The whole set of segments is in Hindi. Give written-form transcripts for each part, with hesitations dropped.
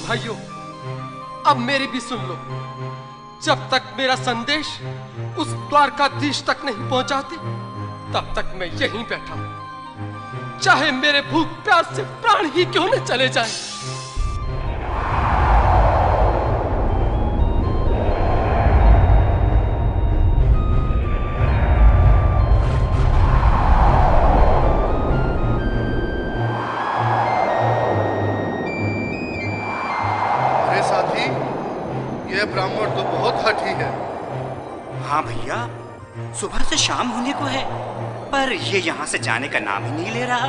भाइयों, अब मेरी भी सुन लो। जब तक मेरा संदेश उस द्वारकाधीश तक नहीं पहुंचाती, तब तक मैं यहीं बैठा हूं, चाहे मेरे भूख प्यास से प्राण ही क्यों न चले जाएं। ब्राह्मण तो बहुत हठी है। हाँ भैया, सुबह से शाम होने को है, पर ये यहाँ से जाने का नाम ही नहीं ले रहा।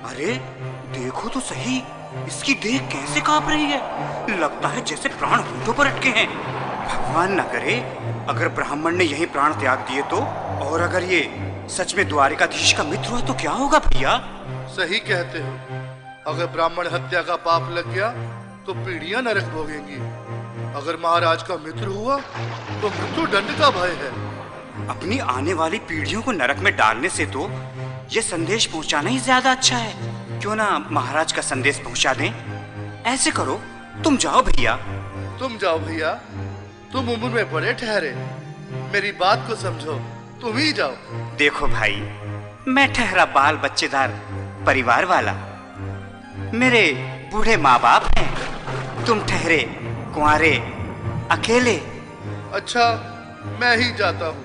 अरे देखो तो सही, इसकी देह कैसे कांप रही है। लगता है जैसे प्राण होठों पर अटके हैं। भगवान न करे अगर ब्राह्मण ने यही प्राण त्याग दिए तो, और अगर ये सच में द्वारिकाधीश का मित्र हुआ तो क्या होगा भैया? सही कहते हो। अगर ब्राह्मण हत्या का पाप लग गया तो पीढ़ियां नरक भोगेंगी। अगर महाराज का मित्र हुआ तो मृत्यु दंड का भय है। अपनी आने वाली पीढ़ियों को नरक में डालने से तो ये संदेश पहुंचाना ही ज्यादा अच्छा है। क्यों ना महाराज का संदेश पहुंचा दें? ऐसे करो, तुम जाओ भैया। तुम जाओ भैया, तुम उम्र में बड़े ठहरे, मेरी बात को समझो, तुम ही जाओ। देखो भाई, मैं ठहरा बाल बच्चेदार परिवार वाला, मेरे बूढ़े माँ बाप हैं, तुम ठहरे कुंवारे अकेले। अच्छा, मैं ही जाता हूँ।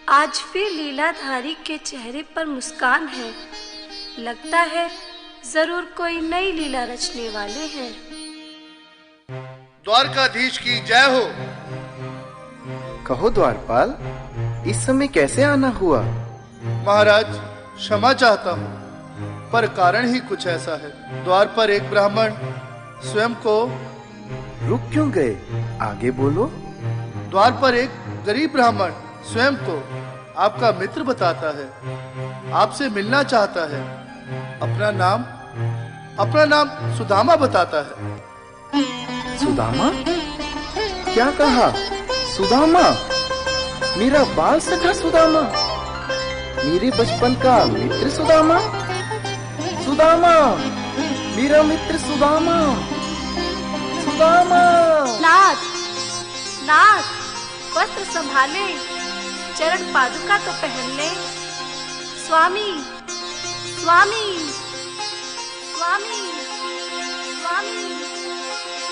आज फिर लीलाधारी के चेहरे पर मुस्कान है। लगता है जरूर कोई नई लीला रचने वाले हैं। द्वारकाधीश की जय हो। कहो द्वारपाल, इस समय कैसे आना हुआ? महाराज, क्षमा चाहता हूँ, पर कारण ही कुछ ऐसा है। द्वार पर एक ब्राह्मण स्वयं को। रुक क्यों गए? आगे बोलो। द्वार पर एक गरीब ब्राह्मण स्वयं को आपका मित्र बताता है, आपसे मिलना चाहता है। अपना नाम सुदामा बताता है। सुदामा? क्या कहा? सुदामा? मेरा बाल सखा सुदामा? मेरे बचपन का मित्र सुदामा? सुदामा, मेरा मित्र सुदामा। सुदामा। नाथ, नाथ, वस्त्र संभाले, चरण पादुका तो पहन ले। स्वामी, स्वामी, स्वामी, स्वामी,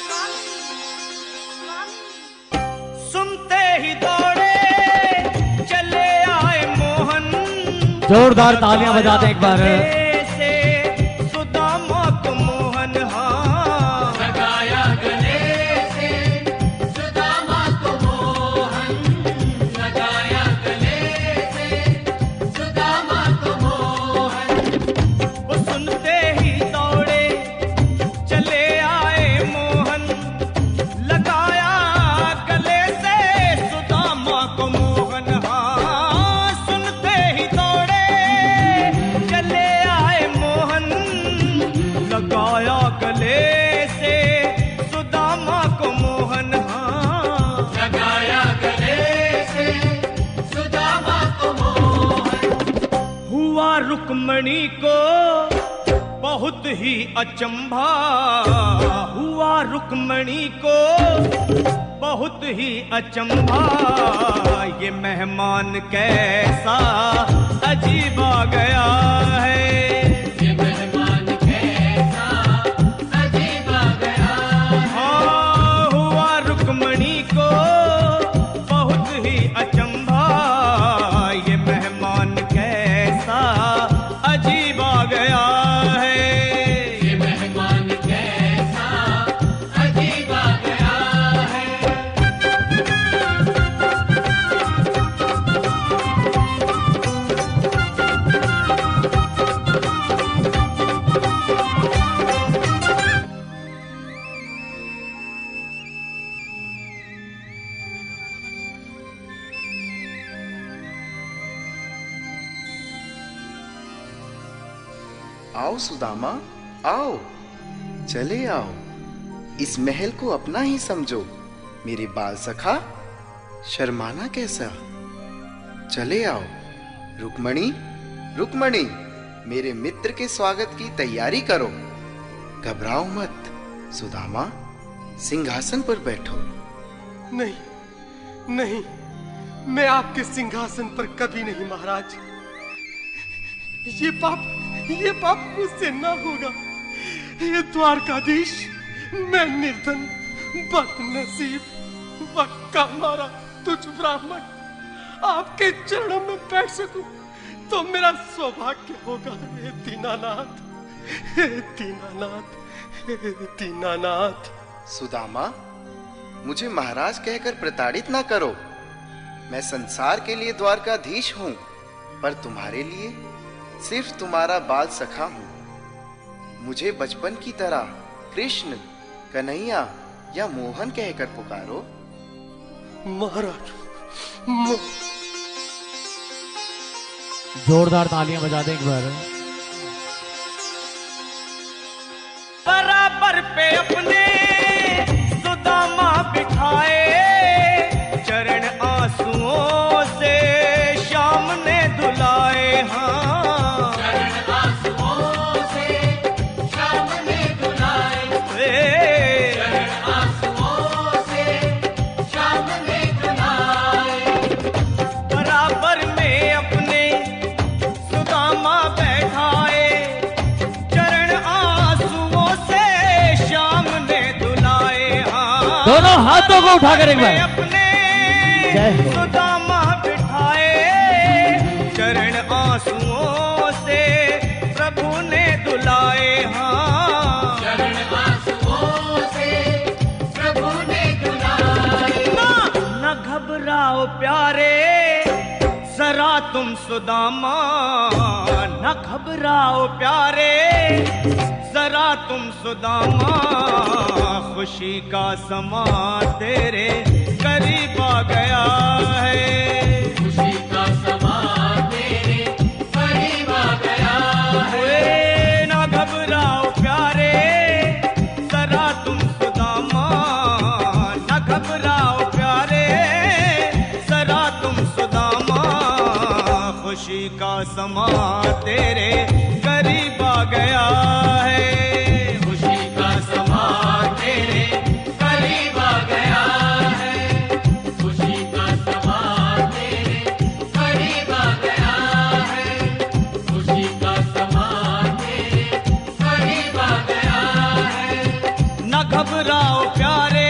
स्वामी, स्वामी। सुनते ही दौड़े चले आए मोहन। जोरदार तालियां बजा दें एक बार। सुदामा को मोहन लगाया गले से। सुदामा को मोहन लगाया गले से। सुदामा को मोहन। वो सुनते ही दौड़े चले आए मोहन, लगाया गले से सुदामा को मोहन। सुनते ही दौड़े चले आए मोहन, लगाया गले से सुदामा को मोहन। लगाया गले से सुदामा को मोहन। हुआ रुक्मणी को बहुत ही अचंभा। हुआ रुक्मणी को बहुत ही अचंभा। ये मेहमान कैसा अजीब आ गया है। ये मेहमान कैसा अजीब आ गया है। हाँ, हुआ रुक्मणी को बहुत ही अचंभा। ये मेहमान कैसा अजीब आ गया है। ये मेहमान कैसा अजीब आ गया है। आओ सुदामा, आओ, चले आओ। इस महल को अपना ही समझो। मेरे बाल सखा, शर्माना कैसा? चले आओ। रुक्मणी, रुक्मणी, मेरे मित्र के स्वागत की तैयारी करो। घबराओ मत। सुदामा, सिंहासन पर बैठो। नहीं, नहीं, मैं आपके सिंहासन पर कभी नहीं महाराज। ये पाप मुझसे ना होगा। ये द्वारकाधीश, मैं निर्धन, बदनसीब, वक्का मारा तुझ ब्राह्मण आपके चरणों में बैठ सकूं तो मेरा सौभाग्य होगा। हे दीनानाथ, हे दीनानाथ, हे दीनानाथ। सुदामा, मुझे महाराज कहकर प्रताड़ित ना करो। मैं संसार के लिए द्वारकाधीश हूं, पर तुम्हारे लिए सिर्फ तुम्हारा बाल सखा हूं। मुझे बचपन की तरह कृष्ण, कन्हैया या मोहन कहकर पुकारो। महाराज, जोरदार तालियां बजा दें एक बार। बराबर पे अपने सुदामा बिठाए, चरण आंसुओं से श्याम ने धुलाए। हाँ, चरण आंसुओं से श्याम ने धुलाए। चरण आंसुओं से श्याम ने धुलाए। बराबर में अपने सुदामा बैठाए, चरण आंसुओं से श्याम ने धुलाए। हाँ, दोनों हाथों को उठाकर एक बार। अपने जय हो। सुदामा बिठाए, चरण आंसुओं से प्रभु ने धुलाए। हाँ, चरण आंसुओं से प्रभु ने धुलाए। न घबराओ प्यारे जरा तुम सुदामा, न घबराओ प्यारे जरा तुम सुदामा। खुशी का समा तेरे करीब आ गया है। खुशी का समा तेरे करीब आ गया है। ना घबराओ प्यारे जरा तुम सुदामा, ना घबराओ प्यारे जरा तुम सुदामा। खुशी का समा तेरे करीब आ गया है। खुशी का समा तेरे करीब आ गया है। खुशी का समा तेरे करीब आ गया है। खुशी का समा तेरे करीब आ गया है। न घबराओ प्यारे